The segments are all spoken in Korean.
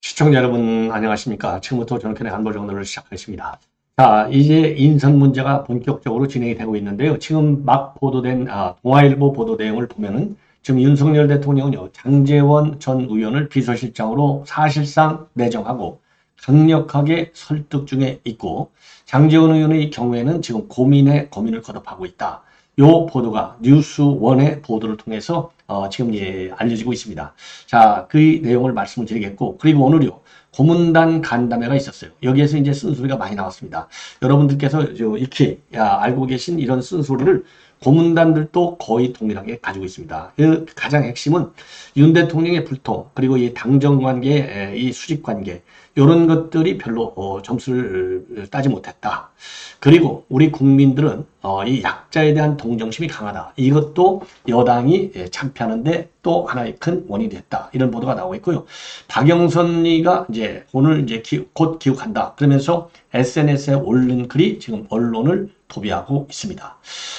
시청자 여러분 안녕하십니까. 지금부터 정권의 안보정론을 시작하겠습니다. 자, 이제 인선 문제가 본격적으로 진행이 되고 있는데요. 지금 막 보도된 동아일보 보도 내용을 보면은 지금 윤석열 대통령은요, 장제원 전 의원을 비서실장으로 사실상 내정하고 강력하게 설득 중에 있고, 장제원 의원의 경우에는 지금 고민에 고민을 거듭하고 있다. 요 보도가 뉴스원의 보도를 통해서 지금 알려지고 있습니다. 자, 그 내용을 말씀을 드리겠고, 그리고 오늘요, 고문단 간담회가 있었어요. 여기에서 이제 쓴소리가 많이 나왔습니다. 여러분들께서 이렇게 알고 계신 이런 쓴소리를 고문단들도 거의 동일하게 가지고 있습니다. 그 가장 핵심은 윤 대통령의 불통, 그리고 이 당정관계, 이 수직관계, 이런 것들이 별로 점수를 따지 못했다. 그리고 우리 국민들은 이 약자에 대한 동정심이 강하다. 이것도 여당이 참패하는데 또 하나의 큰 원인이 됐다. 이런 보도가 나오고 있고요. 박영선이가 이제 오늘 이제 곧 귀국한다. 그러면서 SNS에 올린 글이 지금 언론을 도배하고 있습니다.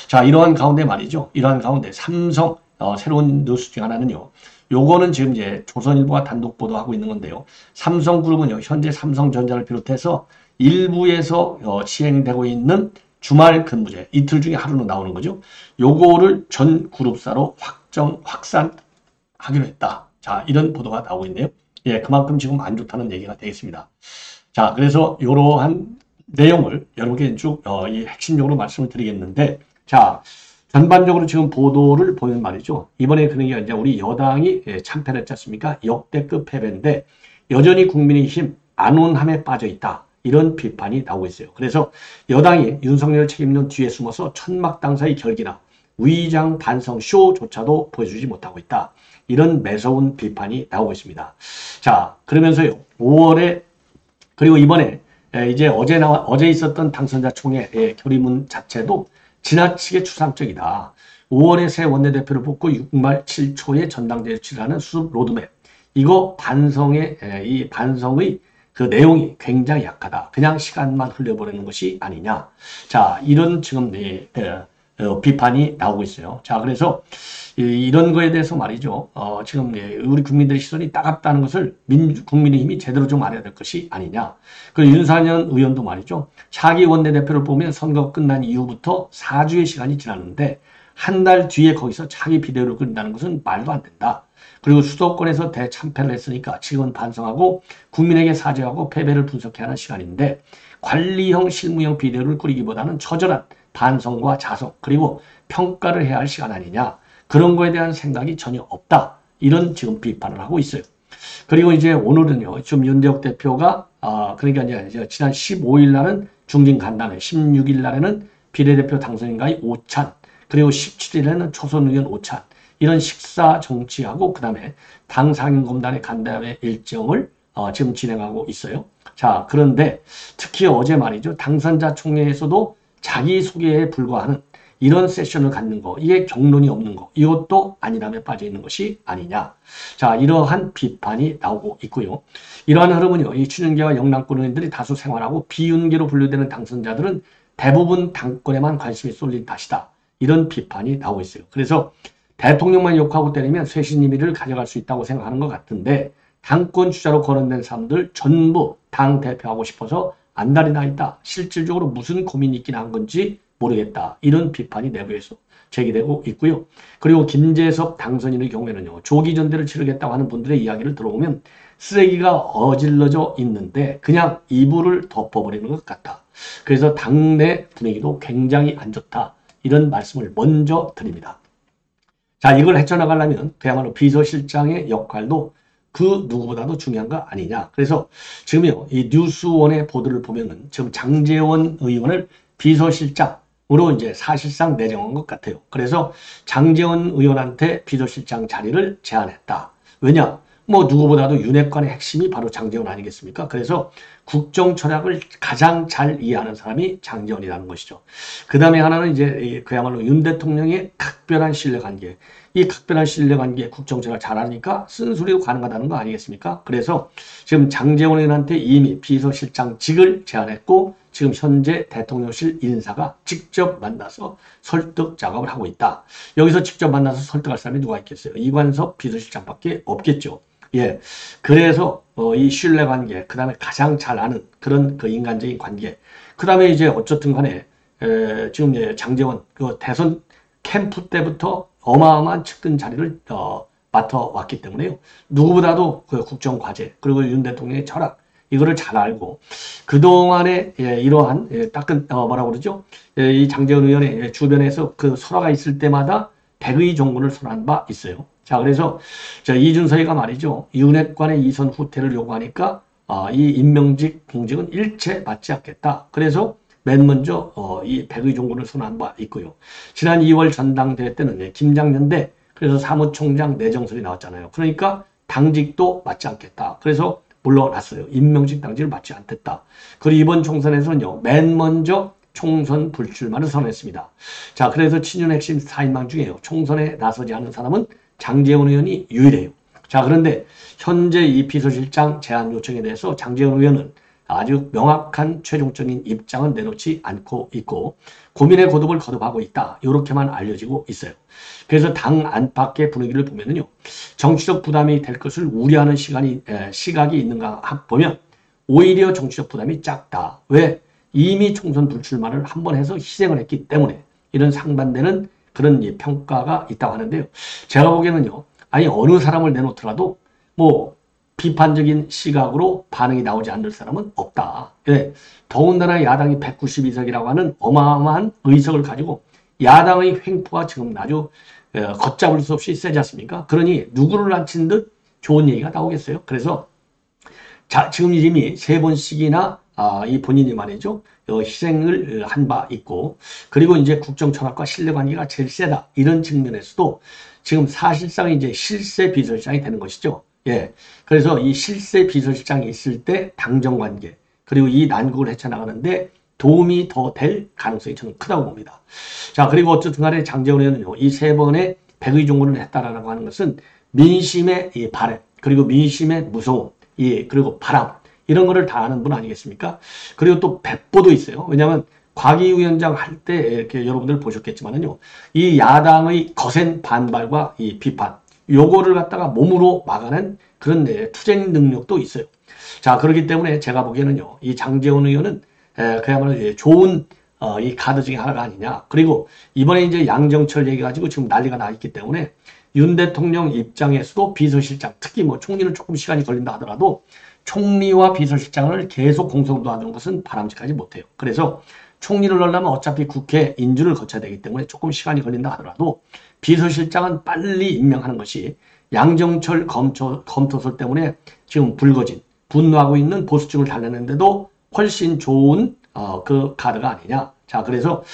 자, 이러한 가운데 말이죠. 이러한 가운데 삼성 새로운 뉴스 중 하나는요. 요거는 지금 이제 조선일보가 단독 보도하고 있는 건데요. 삼성그룹은요, 현재 삼성전자를 비롯해서 일부에서 시행되고 있는 주말 근무제, 이틀 중에 하루는 나오는 거죠. 요거를 전 그룹사로 확산하기로 했다. 자, 이런 보도가 나오고 있네요. 예, 그만큼 지금 안 좋다는 얘기가 되겠습니다. 자, 그래서 이러한 내용을 여러분께 쭉 이 핵심적으로 말씀을 드리겠는데, 자, 전반적으로 지금 보도를 보면 말이죠. 이번에 그러니까 이제 우리 여당이 참패를 했지 않습니까? 역대급 패배인데 여전히 국민의힘 안온함에 빠져 있다. 이런 비판이 나오고 있어요. 그래서 여당이 윤석열 책임론 뒤에 숨어서 천막당사의 결기나 위장 반성 쇼조차도 보여주지 못하고 있다. 이런 매서운 비판이 나오고 있습니다. 자, 그러면서요. 5월에 그리고 이번에 이제 어제 있었던 당선자 총회 결의문 자체도 지나치게 추상적이다. 5월에 새 원내대표를 뽑고 6말 7초에 전당대회 출시하는 수습 로드맵. 이거 이 반성의 그 내용이 굉장히 약하다. 그냥 시간만 흘려보내는 것이 아니냐. 자, 이런 지금 비판이 나오고 있어요. 자, 그래서 이런 거에 대해서 말이죠. 지금 우리 국민들의 시선이 따갑다는 것을 국민의힘이 제대로 좀 알아야 될 것이 아니냐. 그리고 윤상현 의원도 말이죠. 차기 원내대표를 보면 선거 끝난 이후부터 4주의 시간이 지났는데 한 달 뒤에 거기서 차기 비대위를 끓인다는 것은 말도 안 된다. 그리고 수도권에서 대참패를 했으니까 지금은 반성하고 국민에게 사죄하고 패배를 분석해야 하는 시간인데 관리형 실무형 비대위를 꾸리기보다는 처절한 반성과 자성 그리고 평가를 해야 할 시간 아니냐. 그런 거에 대한 생각이 전혀 없다. 이런 지금 비판을 하고 있어요. 그리고 이제 오늘은요. 지금 윤대혁 대표가 그러니까 이제 지난 15일 날은 중진 간담회, 16일 날에는 비례대표 당선인과의 오찬, 그리고 17일에는 초선 의원 오찬, 이런 식사 정치하고 그다음에 당 상임검단의 간담회 일정을 지금 진행하고 있어요. 자, 그런데 특히 어제 말이죠. 당선자 총회에서도 자기소개에 불과하는 이런 세션을 갖는 거, 이게 경론이 없는 거, 이것도 안일함에 빠져 있는 것이 아니냐. 자, 이러한 비판이 나오고 있고요. 이러한 흐름은요, 이 추윤계와 영남권 의원들이 다수 생활하고 비윤계로 분류되는 당선자들은 대부분 당권에만 관심이 쏠린 탓이다. 이런 비판이 나오고 있어요. 그래서 대통령만 욕하고 때리면 쇄신임의를 가져갈 수 있다고 생각하는 것 같은데 당권 주자로 거론된 사람들 전부 당 대표하고 싶어서 안달이 나 있다. 실질적으로 무슨 고민이 있긴 한 건지 모르겠다. 이런 비판이 내부에서 제기되고 있고요. 그리고 김재섭 당선인의 경우에는요. 조기 전대를 치르겠다고 하는 분들의 이야기를 들어보면 쓰레기가 어질러져 있는데 그냥 이불을 덮어버리는 것 같다. 그래서 당내 분위기도 굉장히 안 좋다. 이런 말씀을 먼저 드립니다. 자, 이걸 헤쳐나가려면 그야말로 비서실장의 역할도 그 누구보다도 중요한 거 아니냐. 그래서 지금요, 이 뉴스원의 보도를 보면은 지금 장제원 의원을 비서실장으로 이제 사실상 내정한 것 같아요. 그래서 장제원 의원한테 비서실장 자리를 제안했다. 왜냐? 뭐 누구보다도 윤핵관의 핵심이 바로 장제원 아니겠습니까? 그래서 국정 철학을 가장 잘 이해하는 사람이 장제원이라는 것이죠. 그 다음에 하나는 이제 그야말로 윤 대통령의 각별한 신뢰관계. 이 각별한 신뢰관계 국정 철학 잘 아니까 쓴소리도 가능하다는 거 아니겠습니까? 그래서 지금 장제원 의원한테 이미 비서실장직을 제안했고 지금 현재 대통령실 인사가 직접 만나서 설득 작업을 하고 있다. 여기서 직접 만나서 설득할 사람이 누가 있겠어요? 이관섭 비서실장밖에 없겠죠. 예. 그래서 이 신뢰관계, 그 다음에 가장 잘 아는 그런 그 인간적인 관계, 그 다음에 이제 어쨌든 간에 지금 이제 장제원 그 대선 캠프 때부터 어마어마한 측근 자리를 맡아왔기 때문에요. 누구보다도 그 국정과제 그리고 윤 대통령의 철학 이거를 잘 알고 그동안에 이러한 따끈 뭐라고 그러죠? 이 장제원 의원의 주변에서 그 설화가 있을 때마다 백의 종군을 선언한 바 있어요. 자, 그래서 이준석이가 말이죠. 윤핵관의 이선 후퇴를 요구하니까 이 임명직 공직은 일체 받지 않겠다. 그래서 맨 먼저 이 백의 종군을 선언한 바 있고요. 지난 2월 전당대회 때는 김장년대 그래서 사무총장 내정설이 나왔잖아요. 그러니까 당직도 맡지 않겠다. 그래서 물러났어요. 임명직 당직을 맡지 않겠다. 그리고 이번 총선에서는요. 맨 먼저 총선 불출마를 선언했습니다. 자, 그래서 친윤 핵심 4인방 중에요. 총선에 나서지 않은 사람은 장제원 의원이 유일해요. 자, 그런데 현재 이 비서실장 제안 요청에 대해서 장제원 의원은 아주 명확한 최종적인 입장은 내놓지 않고 있고 고민의 고독을 거듭하고 있다. 이렇게만 알려지고 있어요. 그래서 당 안팎의 분위기를 보면요. 정치적 부담이 될 것을 우려하는 시각이 있는가 보면 오히려 정치적 부담이 작다. 왜? 이미 총선 불출마를 한 번 해서 희생을 했기 때문에 이런 상반되는 그런 평가가 있다고 하는데요. 제가 보기에는요. 아니 어느 사람을 내놓더라도 뭐 비판적인 시각으로 반응이 나오지 않는 사람은 없다. 예. 더군다나 야당이 192석이라고 하는 어마어마한 의석을 가지고 야당의 횡포가 지금 아주 걷잡을 수 없이 세지 않습니까? 그러니 누구를 앉힌 듯 좋은 얘기가 나오겠어요. 그래서 지금 이미 3번씩이나 이 본인이 말이죠. 희생을 한 바 있고 그리고 이제 국정 철학과 신뢰관계가 제일 세다. 이런 측면에서도 지금 사실상 이제 실세 비서실장이 되는 것이죠. 예. 그래서 이 실세 비서실장이 있을 때 당정관계 그리고 이 난국을 헤쳐나가는데 도움이 더 될 가능성이 저는 크다고 봅니다. 자, 그리고 어쨌든 간에 장제원 의원은요. 이 3번의 백의 종군을 했다라고 하는 것은 민심의 이 바램 그리고 민심의 무서움 그리고 바람 이런 거를 다 아는 분 아니겠습니까? 그리고 또 배포도 있어요. 왜냐하면 과기위원장 할 때 이렇게 여러분들 보셨겠지만은요. 이 야당의 거센 반발과 이 비판 요거를 갖다가 몸으로 막아낸 그런 투쟁 능력도 있어요. 자, 그렇기 때문에 제가 보기에는요. 이 장제원 의원은 그야말로 좋은 이 카드 중에 하나가 아니냐. 그리고 이번에 이제 양정철 얘기 가지고 지금 난리가 나 있기 때문에 윤 대통령 입장에서도 비서실장, 특히 뭐 총리는 조금 시간이 걸린다 하더라도 총리와 비서실장을 계속 공석으로 놔두는 것은 바람직하지 못해요. 그래서 총리를 넣으려면 어차피 국회 인준을 거쳐야 되기 때문에 조금 시간이 걸린다 하더라도 비서실장은 빨리 임명하는 것이 양정철 검토설 때문에 지금 불거진 분노하고 있는 보수층을 달래는데도 훨씬 좋은 그 카드가 아니냐. 자, 그래서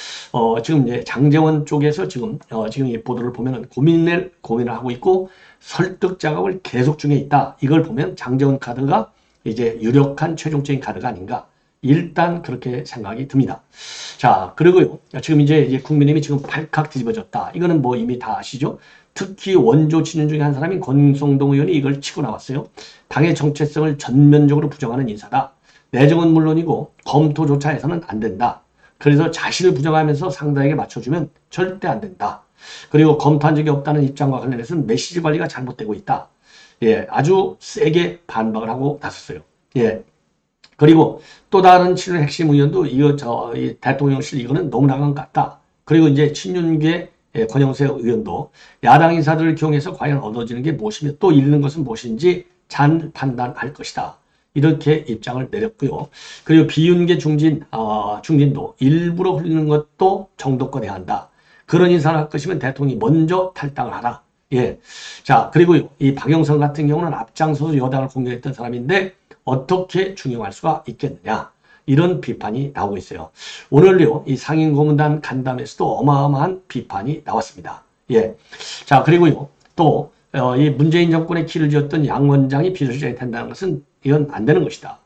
지금 이제 장제원 쪽에서 지금 이 보도를 보면은 고민을 하고 있고 설득 작업을 계속 중에 있다. 이걸 보면 장제원 카드가 이제 유력한 최종적인 카드가 아닌가. 일단 그렇게 생각이 듭니다. 자, 그리고요. 지금 이제 국민의힘이 지금 발칵 뒤집어졌다. 이거는 뭐 이미 다 아시죠? 특히 원조 친윤 중에 한 사람인 권성동 의원이 이걸 치고 나왔어요. 당의 정체성을 전면적으로 부정하는 인사다. 내정은 물론이고 검토조차 해서는 안 된다. 그래서 자신을 부정하면서 상대에게 맞춰주면 절대 안 된다. 그리고 검토한 적이 없다는 입장과 관련해서는 메시지 관리가 잘못되고 있다. 예, 아주 세게 반박을 하고 나섰어요. 예. 그리고 또 다른 친윤 핵심 의원도 이 대통령실 이거는 너무 나간 것 같다. 그리고 이제 친윤계 권영세 의원도 야당 인사들을 기용해서 과연 얻어지는 게 무엇이며 또 잃는 것은 무엇인지 잘 판단할 것이다. 이렇게 입장을 내렸고요. 그리고 비윤계 중진도 일부러 흘리는 것도 정도껏 해야 한다. 그런 인사를 할 것이면 대통령이 먼저 탈당을 하라. 예. 자, 그리고요. 이 박영선 같은 경우는 앞장서서 여당을 공격했던 사람인데 어떻게 중용할 수가 있겠느냐. 이런 비판이 나오고 있어요. 오늘요. 이 상임고문단 간담회에서도 어마어마한 비판이 나왔습니다. 예. 자, 그리고요. 또 이 문재인 정권의 키를 쥐었던 양 원장이 비서실장이 된다는 것은 이건 안 되는 것이다.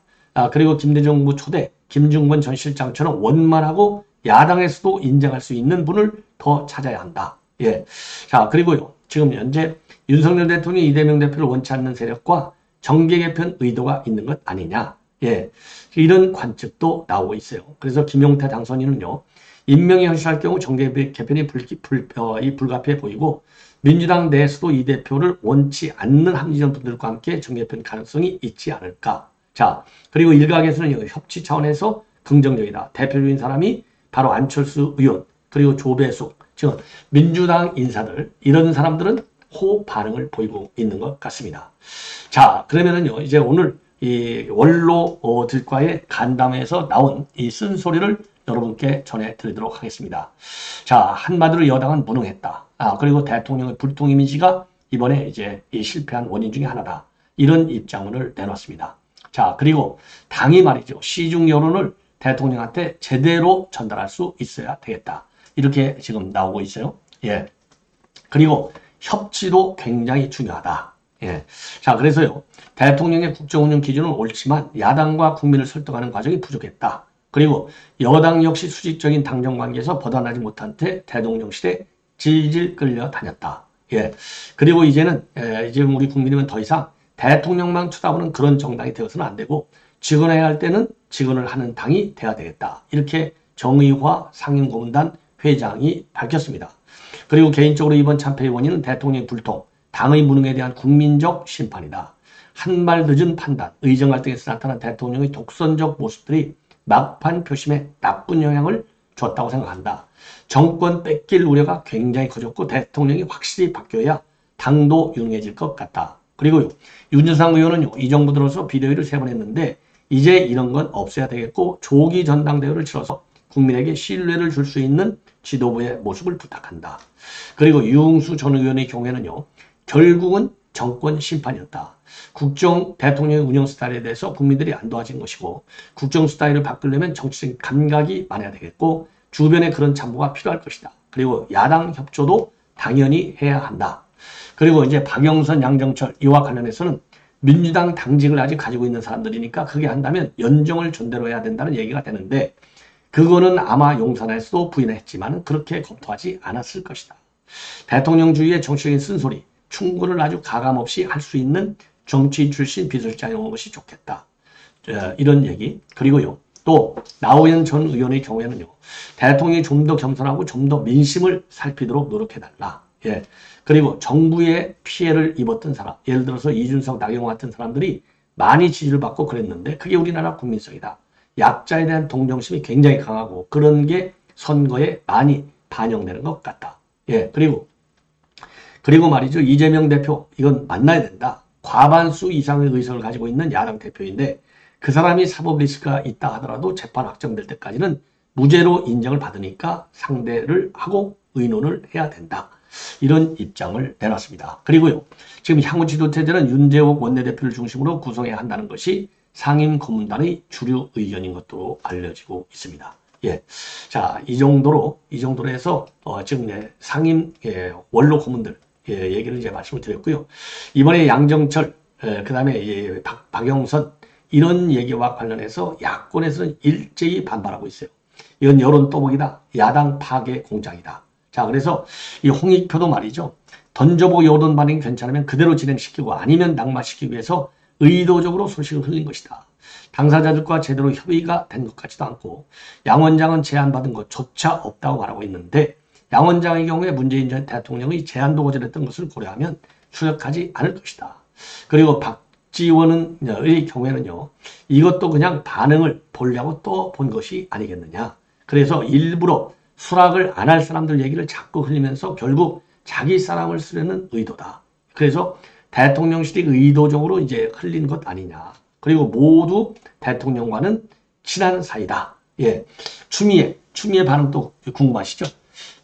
그리고 김대중 정부 초대 김중권 전 실장처럼 원만하고 야당에서도 인정할 수 있는 분을 더 찾아야 한다. 예. 자, 그리고요. 지금 현재 윤석열 대통령이 이재명 대표를 원치 않는 세력과 정계 개편 의도가 있는 것 아니냐. 예. 이런 관측도 나오고 있어요. 그래서 김용태 당선인은요. 임명이 현실할 경우 정계 개편이 불가피해 보이고 민주당 내에서도 이 대표를 원치 않는 합리적 분들과 함께 정계 개편 가능성이 있지 않을까. 자, 그리고 일각에서는 협치 차원에서 긍정적이다. 대표적인 사람이 바로 안철수 의원, 그리고 조배숙, 즉 민주당 인사들, 이런 사람들은 호 반응을 보이고 있는 것 같습니다. 자, 그러면은요, 이제 오늘 이 원로들과의 간담회에서 나온 이 쓴소리를 여러분께 전해드리도록 하겠습니다. 자, 한마디로 여당은 무능했다. 그리고 대통령의 불통 이미지가 이번에 이제 이 실패한 원인 중에 하나다. 이런 입장을 내놨습니다. 자, 그리고 당이 말이죠. 시중 여론을 대통령한테 제대로 전달할 수 있어야 되겠다. 이렇게 지금 나오고 있어요. 예. 그리고 협치도 굉장히 중요하다. 예. 자, 그래서요. 대통령의 국정운영 기준은 옳지만 야당과 국민을 설득하는 과정이 부족했다. 그리고 여당 역시 수직적인 당정 관계에서 벗어나지 못한 채 대통령실에 질질 끌려다녔다. 예. 그리고 이제는 지금 우리 국민은 더 이상 대통령만 쳐다보는 그런 정당이 되어서는 안 되고 직원해야 할 때는 직원을 하는 당이 돼야 되겠다. 이렇게 정의화 상임고문단 회장이 밝혔습니다. 그리고 개인적으로 이번 참패의 원인은 대통령의 불통, 당의 무능에 대한 국민적 심판이다. 한 발 늦은 판단, 의정 갈등에서 나타난 대통령의 독선적 모습들이 막판 표심에 나쁜 영향을 줬다고 생각한다. 정권 뺏길 우려가 굉장히 커졌고 대통령이 확실히 바뀌어야 당도 유능해질 것 같다. 그리고요, 윤여상 의원은요, 이 정부 들어서 비대위를 3번 했는데 이제 이런 건 없어야 되겠고 조기 전당대회를 치러서 국민에게 신뢰를 줄 수 있는 지도부의 모습을 부탁한다. 그리고 유흥수 전 의원의 경우에는요, 결국은 정권 심판이었다. 국정 대통령의 운영 스타일에 대해서 국민들이 안도하진 것이고 국정 스타일을 바꾸려면 정치적인 감각이 많아야 되겠고 주변에 그런 참모가 필요할 것이다. 그리고 야당 협조도 당연히 해야 한다. 그리고 이제 박영선, 양정철 이와 관련해서는 민주당 당직을 아직 가지고 있는 사람들이니까 그게 한다면 연정을 존대로 해야 된다는 얘기가 되는데 그거는 아마 용산에서도 부인했지만 그렇게 검토하지 않았을 것이다. 대통령주의의 정치적인 쓴소리, 충고를 아주 가감없이 할 수 있는 정치 출신 비서실장이 오는 것이 좋겠다. 이런 얘기. 그리고요. 또 나오현 전 의원의 경우에는요. 대통령이 좀 더 겸손하고 좀 더 민심을 살피도록 노력해달라. 예. 그리고 정부의 피해를 입었던 사람, 예를 들어서 이준석, 나경원 같은 사람들이 많이 지지를 받고 그랬는데 그게 우리나라 국민성이다. 약자에 대한 동정심이 굉장히 강하고 그런 게 선거에 많이 반영되는 것 같다. 예. 그리고 말이죠. 이재명 대표, 이건 만나야 된다. 과반수 이상의 의석을 가지고 있는 야당 대표인데 그 사람이 사법 리스크가 있다 하더라도 재판 확정될 때까지는 무죄로 인정을 받으니까 상대를 하고 의논을 해야 된다. 이런 입장을 내놨습니다. 그리고요. 지금 향후 지도체제는 윤재옥 원내대표를 중심으로 구성해야 한다는 것이 상임 고문단의 주류 의견인 것으로 알려지고 있습니다. 예. 자, 이 정도로 해서, 지금 상임, 원로 고문들, 얘기를 이제 말씀을 드렸고요. 이번에 양정철, 그 다음에 박영선, 이런 얘기와 관련해서 야권에서는 일제히 반발하고 있어요. 이건 여론 또복이다. 야당 파괴 공작이다. 자, 그래서 이 홍익표도 말이죠. 던져보고 여론 반응이 괜찮으면 그대로 진행시키고 아니면 낙마시키기 위해서 의도적으로 소식을 흘린 것이다. 당사자들과 제대로 협의가 된 것 같지도 않고 양 원장은 제안받은 것조차 없다고 말하고 있는데 양 원장의 경우에 문재인 전 대통령의 제안도 거절했던 것을 고려하면 추적하지 않을 것이다. 그리고 박지원의 경우에는요. 이것도 그냥 반응을 보려고 또 본 것이 아니겠느냐. 그래서 일부러 수락을 안 할 사람들 얘기를 자꾸 흘리면서 결국 자기 사람을 쓰려는 의도다. 그래서 대통령실이 의도적으로 이제 흘린 것 아니냐. 그리고 모두 대통령과는 친한 사이다. 예. 추미애 반응도 궁금하시죠?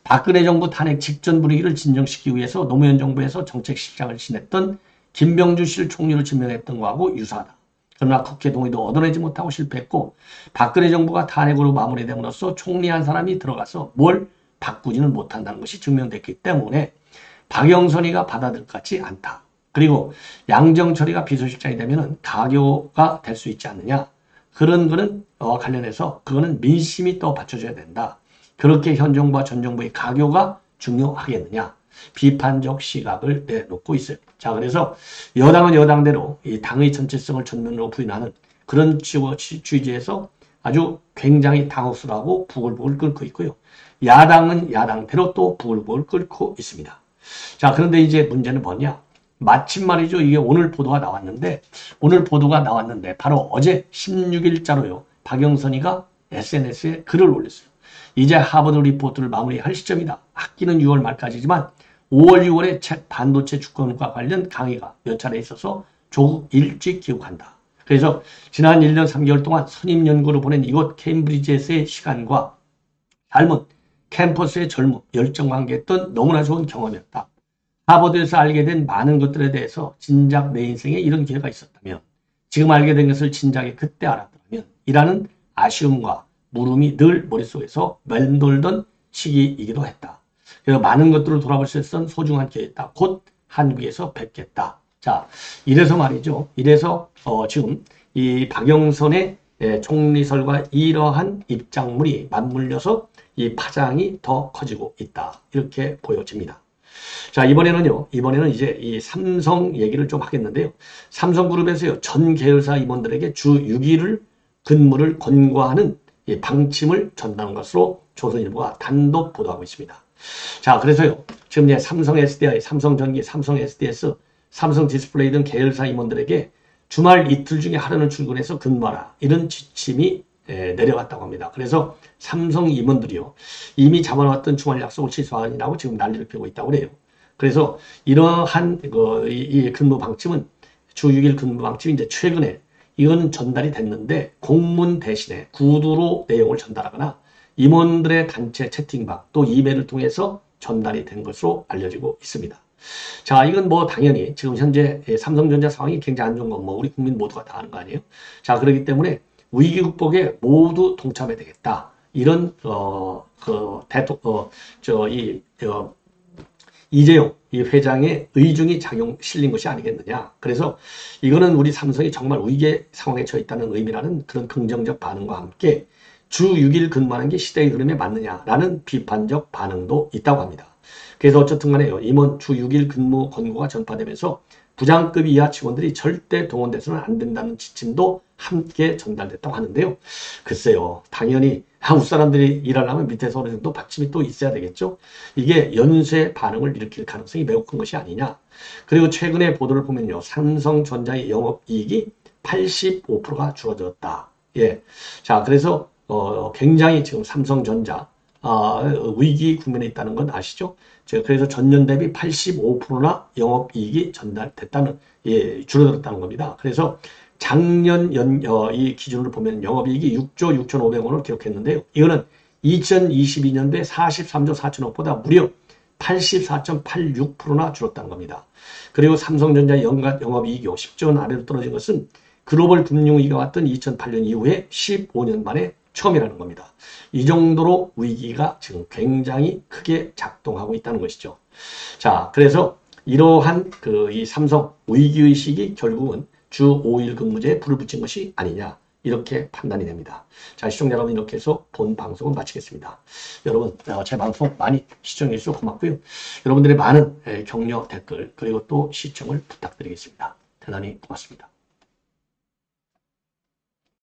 박근혜 정부 탄핵 직전 분위기를 진정시키기 위해서 노무현 정부에서 정책실장을 지냈던 김병주 씨를 총리로 지명했던 거하고 유사하다. 그러나 국회 동의도 얻어내지 못하고 실패했고 박근혜 정부가 탄핵으로 마무리됨으로써 총리 한 사람이 들어가서 뭘 바꾸지는 못한다는 것이 증명됐기 때문에 박영선이가 받아들일 것 같지 않다. 그리고 양정철이가 비서실장이 되면은 가교가 될 수 있지 않느냐. 그런 거는 관련해서 그거는 민심이 또 받쳐줘야 된다. 그렇게 현 정부와 전 정부의 가교가 중요하겠느냐. 비판적 시각을 내놓고 있어요. 자, 그래서 여당은 여당대로 이 당의 전체성을 전면으로 부인하는 그런 취지에서 아주 굉장히 당혹스러워하고 부글부글 끓고 있고요. 야당은 야당대로 또 부글부글 끓고 있습니다. 자, 그런데 이제 문제는 뭐냐? 마침 말이죠. 이게 오늘 보도가 나왔는데 바로 어제 16일자로요. 박영선이가 SNS에 글을 올렸어요. 이제 하버드 리포트를 마무리할 시점이다. 학기는 6월 말까지지만 5월, 6월에 책 반도체 주권과 관련 강의가 몇 차례 있어서 조국 일찍 기록한다. 그래서 지난 1년 3개월 동안 선임 연구로 보낸 이곳 케임브리지에서의 시간과 삶은 캠퍼스의 젊음, 열정 관계했던 너무나 좋은 경험이었다. 하버드에서 알게 된 많은 것들에 대해서 진작 내 인생에 이런 기회가 있었다면, 지금 알게 된 것을 진작에 그때 알았다면 이라는 아쉬움과 물음이 늘 머릿속에서 맴돌던 시기이기도 했다. 그래서 많은 것들을 돌아볼 수 있었던 소중한 기회였다. 곧 한국에서 뵙겠다. 자, 이래서 말이죠. 이래서 지금 이 박영선의 총리설과 이러한 입장문이 맞물려서 이 파장이 더 커지고 있다. 이렇게 보여집니다. 자, 이번에는 이제 이 삼성 얘기를 좀 하겠는데요. 삼성그룹에서요, 전 계열사 임원들에게 주 6일을 근무를 권고하는 이 방침을 전달한 것으로 조선일보가 단독 보도하고 있습니다. 자, 그래서요, 지금 이제 삼성 SDI, 삼성전기, 삼성 SDS, 삼성 디스플레이 등 계열사 임원들에게 주말 이틀 중에 하루는 출근해서 근무하라. 이런 지침이 내려갔다고 합니다. 그래서 삼성 임원들이요, 이미 잡아놨던 주말 약속을 취소하느라고 지금 난리를 피우고 있다고 그래요. 그래서 이러한 이 근무 방침은 주 6일 근무 방침이 이제 최근에 이건 전달이 됐는데 공문 대신에 구두로 내용을 전달하거나 임원들의 단체 채팅방 또 이메일을 통해서 전달이 된 것으로 알려지고 있습니다. 자, 이건 뭐 당연히 지금 현재 삼성전자 상황이 굉장히 안 좋은 건 뭐 우리 국민 모두가 다 아는 거 아니에요? 자, 그렇기 때문에 위기 극복에 모두 동참해야 되겠다. 이런 이재용 이 회장의 의중이 실린 것이 아니겠느냐. 그래서 이거는 우리 삼성이 정말 위기 상황에 처해 있다는 의미라는 그런 긍정적 반응과 함께 주 6일 근무하는 게 시대의 흐름에 맞느냐라는 비판적 반응도 있다고 합니다. 그래서 어쨌든 간에요, 임원 주 6일 근무 권고가 전파되면서 부장급 이하 직원들이 절대 동원돼서는 안 된다는 지침도 함께 전달됐다고 하는데요. 글쎄요, 당연히 한국 사람들이 일하려면 밑에서 어느 정도 받침이 또 있어야 되겠죠. 이게 연쇄 반응을 일으킬 가능성이 매우 큰 것이 아니냐. 그리고 최근에 보도를 보면요, 삼성전자의 영업이익이 85%가 줄어들었다. 예, 자, 그래서 굉장히 지금 삼성전자 위기 국면에 있다는 건 아시죠? 그래서 전년 대비 85%나 영업이익이 전달됐다는, 줄어들었다는 겁니다. 그래서 작년 이 기준으로 보면 영업이익이 6조 6,500원을 기록했는데요. 이거는 2022년도에 43조 4천억보다 무려 84.86%나 줄었다는 겁니다. 그리고 삼성전자 연간 영업이익이 10조 원 아래로 떨어진 것은 글로벌 금융위기가 왔던 2008년 이후에 15년 만에 처음이라는 겁니다. 이 정도로 위기가 지금 굉장히 크게 작동하고 있다는 것이죠. 자, 그래서 이러한 이 삼성 위기의식이 결국은 주 5일 근무제에 불을 붙인 것이 아니냐, 이렇게 판단이 됩니다. 자, 시청자 여러분, 이렇게 해서 본 방송을 마치겠습니다. 여러분, 제 방송 많이 시청해 주셔서 고맙고요. 여러분들의 많은 격려, 댓글, 그리고 또 시청을 부탁드리겠습니다. 대단히 고맙습니다.